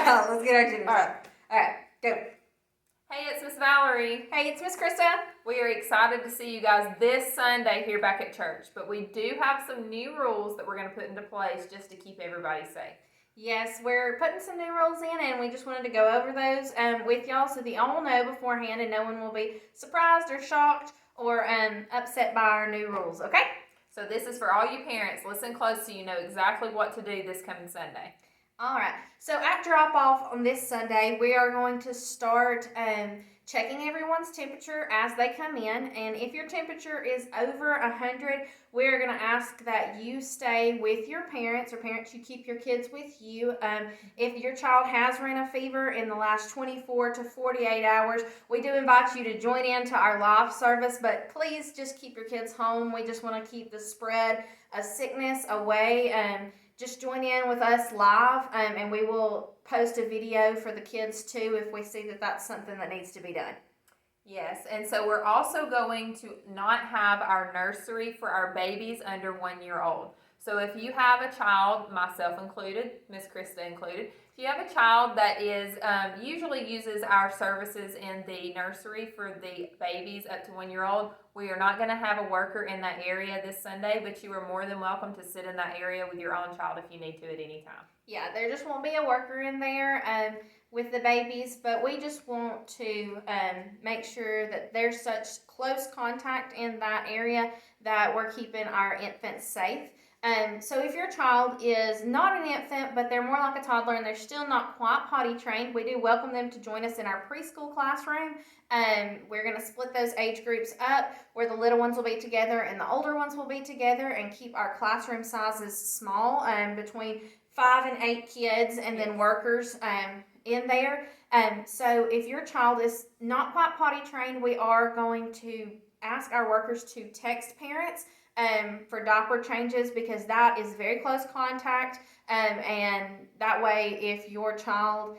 let's get our genders up. All right, go. Hey, it's Miss Valerie. Hey, it's Miss Krista. We are excited to see you guys this Sunday here back at church, but we do have some new rules that we're going to put into place just to keep everybody safe. Yes, we're putting some new rules in, and we just wanted to go over those with y'all so that y'all will know beforehand and no one will be surprised or shocked or upset by our new rules, okay? So this is for all you parents. Listen close so you know exactly what to do this coming Sunday. All right. So at drop off on this Sunday, we are going to start checking everyone's temperature as they come in. And if your temperature is over 100, we're going to ask that you stay with your parents, or parents, you keep your kids with you. If your child has ran a fever in the last 24 to 48 hours, we do invite you to join in to our live service, but please just keep your kids home. We just want to keep the spread of sickness away. Just join in with us live, and we will post a video for the kids too if we see that that's something that needs to be done. Yes, and so we're also going to not have our nursery for our babies under 1 year old. So if you have a child, myself included, Miss Krista included, if you have a child that is usually uses our services in the nursery for the babies up to 1 year old, we are not going to have a worker in that area this Sunday, but you are more than welcome to sit in that area with your own child if you need to at any time. Yeah, there just won't be a worker in there with the babies, but we just want to make sure that there's such close contact in that area that we're keeping our infants safe. So if your child is not an infant, but they're more like a toddler and they're still not quite potty trained, we do welcome them to join us in our preschool classroom. We're going to split those age groups up where the little ones will be together and the older ones will be together, and keep our classroom sizes small, between 5 and 8 kids, and then workers in there. So if your child is not quite potty trained, we are going to ask our workers to text parents for diaper changes, because that is very close contact, and that way if your child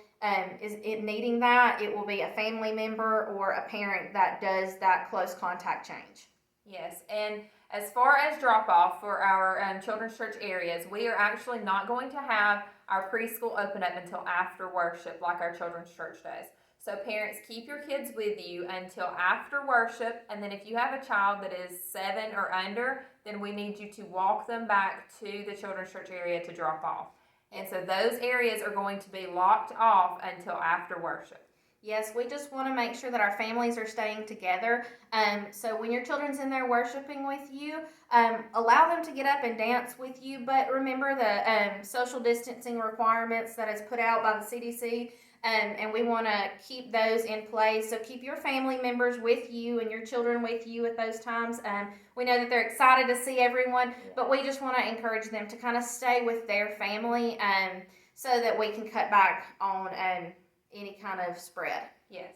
is needing that, it will be a family member or a parent that does that close contact change. Yes, and as far as drop off for our children's church areas, we are actually not going to have our preschool open up until after worship like our children's church does. So parents, keep your kids with you until after worship, and then if you have a child that is 7 or under, then we need you to walk them back to the children's church area to drop off. And so those areas are going to be locked off until after worship. Yes, we just want to make sure that our families are staying together. So when your children's in there worshiping with you, allow them to get up and dance with you, but remember the social distancing requirements that is put out by the CDC. And we want to keep those in place. So keep your family members with you and your children with you at those times. We know that they're excited to see everyone, but we just want to encourage them to kind of stay with their family so that we can cut back on any kind of spread. Yes.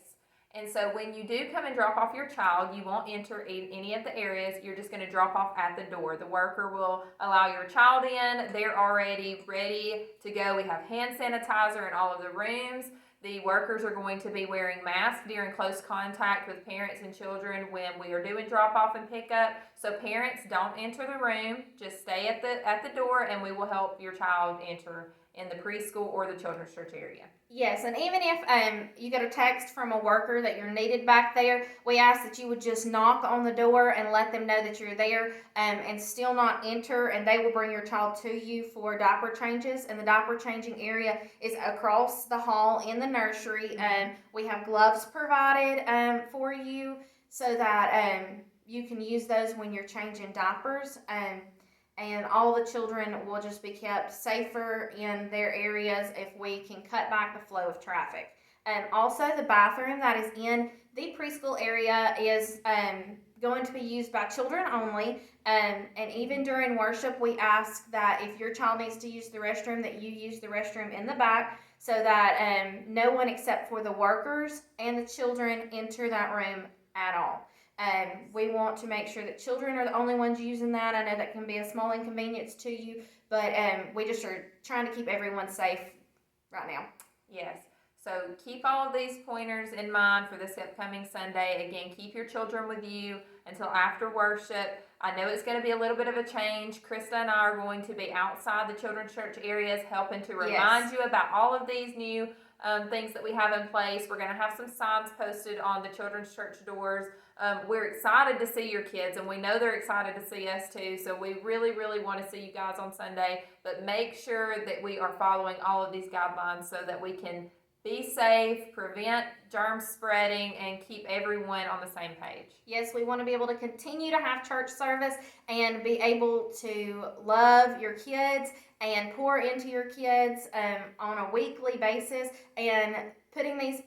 And so when you do come and drop off your child, you won't enter any of the areas. You're just going to drop off at the door. The worker will allow your child in. They're already ready to go. We have hand sanitizer in all of the rooms. The workers are going to be wearing masks during close contact with parents and children when we are doing drop off and pick up. So parents, don't enter the room. Just stay at the door, and we will help your child enter in the preschool or the children's church area. Yes, and even if you get a text from a worker that you're needed back there, we ask that you would just knock on the door and let them know that you're there, and still not enter, and they will bring your child to you for diaper changes. And the diaper changing area is across the hall in the nursery. We have gloves provided for you so that you can use those when you're changing diapers. And all the children will just be kept safer in their areas if we can cut back the flow of traffic. Also, the bathroom that is in the preschool area is going to be used by children only. And even during worship, we ask that if your child needs to use the restroom, that you use the restroom in the back, so that no one except for the workers and the children enter that room at all. We want to make sure that children are the only ones using that. I know that can be a small inconvenience to you, but we just are trying to keep everyone safe right now. Yes. So keep all of these pointers in mind for this upcoming Sunday. Again, keep your children with you until after worship. I know it's going to be a little bit of a change. Krista and I are going to be outside the children's church areas helping to remind you about all of these new things that we have in place. We're going to have some signs posted on the children's church doors. We're excited to see your kids, and we know they're excited to see us too. So we really, really want to see you guys on Sunday, but make sure that we are following all of these guidelines so that we can be safe, prevent germ spreading, and keep everyone on the same page. Yes, we want to be able to continue to have church service and be able to love your kids and pour into your kids on a weekly basis. And putting these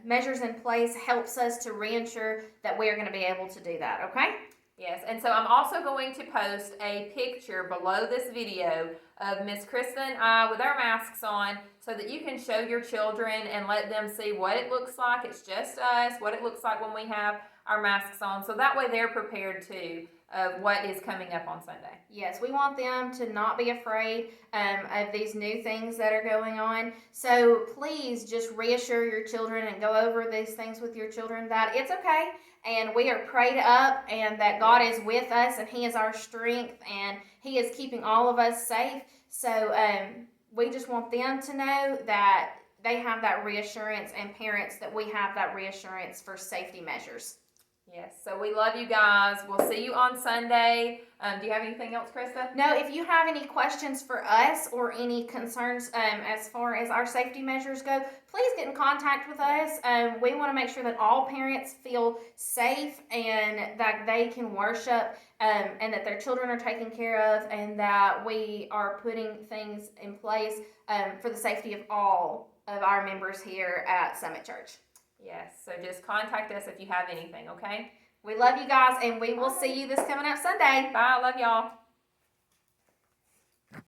measures in place helps us to reassure that we are going to be able to do that, okay? Yes, and so I'm also going to post a picture below this video of Miss Krista and I with our masks on so that you can show your children and let them see what it looks like. It's just us, what it looks like when we have our masks on. So that way they're prepared too of what is coming up on Sunday. Yes, we want them to not be afraid of these new things that are going on. So please just reassure your children and go over these things with your children that it's okay and we are prayed up and that God is with us and He is our strength and He is keeping all of us safe. So we just want them to know that they have that reassurance, and parents that we have that reassurance for safety measures. Yes, so we love you guys. We'll see you on Sunday. Do you have anything else, Krista? No, if you have any questions for us or any concerns as far as our safety measures go, please get in contact with us. We want to make sure that all parents feel safe and that they can worship and that their children are taken care of and that we are putting things in place for the safety of all of our members here at Summit Church. Yes, so just contact us if you have anything, okay? We love you guys, and we will see you this coming up Sunday. Bye, love y'all.